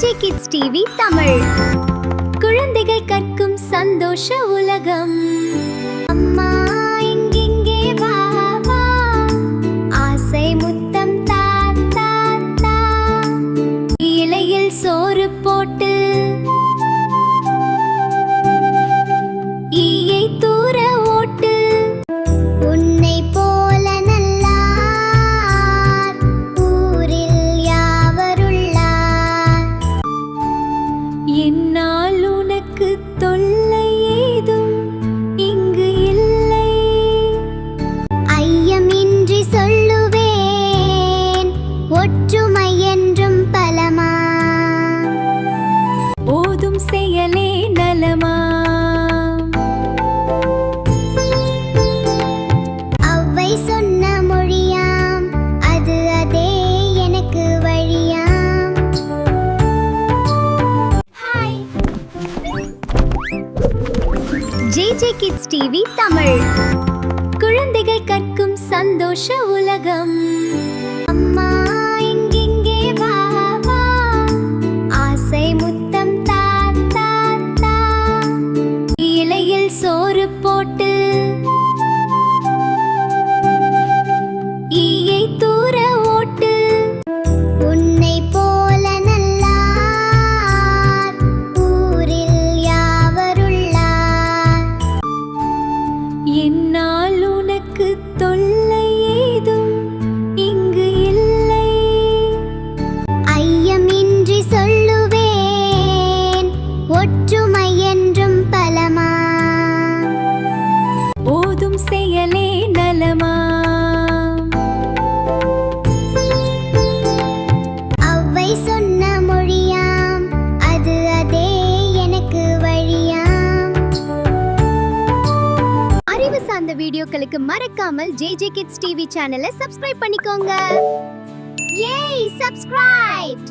J kids TV Tamil. குழந்தைகள் கற்கும் சந்தோஷ உலகம். அம்மா இங்கே வா வா, ஆசை முத்தம் தா தா தா, இலையில் சோறு போட்டு ஈயை தூர ஓட்டு. உன்னை போல நல்லார் ஊரில் யாவருள்ளார். என்னால் உனக்கு தொல்லை ஏதும் இங்கு இல்லை. ஐயமின்றி சொல்லுவேன், ஒற்றுமை என்றும் பலமா. போதும் செயலே நலமா. அவ்வை சொன்ன மொழியாம், அது அதே எனக்கு வழியாம். Hi, J kids TV Tamil. குழந்தைகள் கற்கும் சந்தோஷ உலகம். அம்மா இங்கே வா வா, ஆசை முத்தம் தா தா தா, இலையில் சோறு போட்டு ஈயை தூர ஓட்டு. உன்னை போல நல்லார் ஊரில் யாவருள்ளார். என்னால் உனக்கு தொல்லை ஏதும் இங்கு இல்லை. ஐயமின்றி சொல்லுவேன், ஒற்றுமை என்றும் பலமா. போதும் செயலே நலமா. அவ்வை சொன்ன மொழியாம், அது அதே எனக்கு வழியாம். அறிவு சார்ந்த வீடியோக்களுக்கு மறக்காமல் ஜே கிட்ஸ் டிவி சேனலை சப்ஸ்கிரைப் பண்ணிக்கோங்க. ஏய், சப்ஸ்கிரைப்.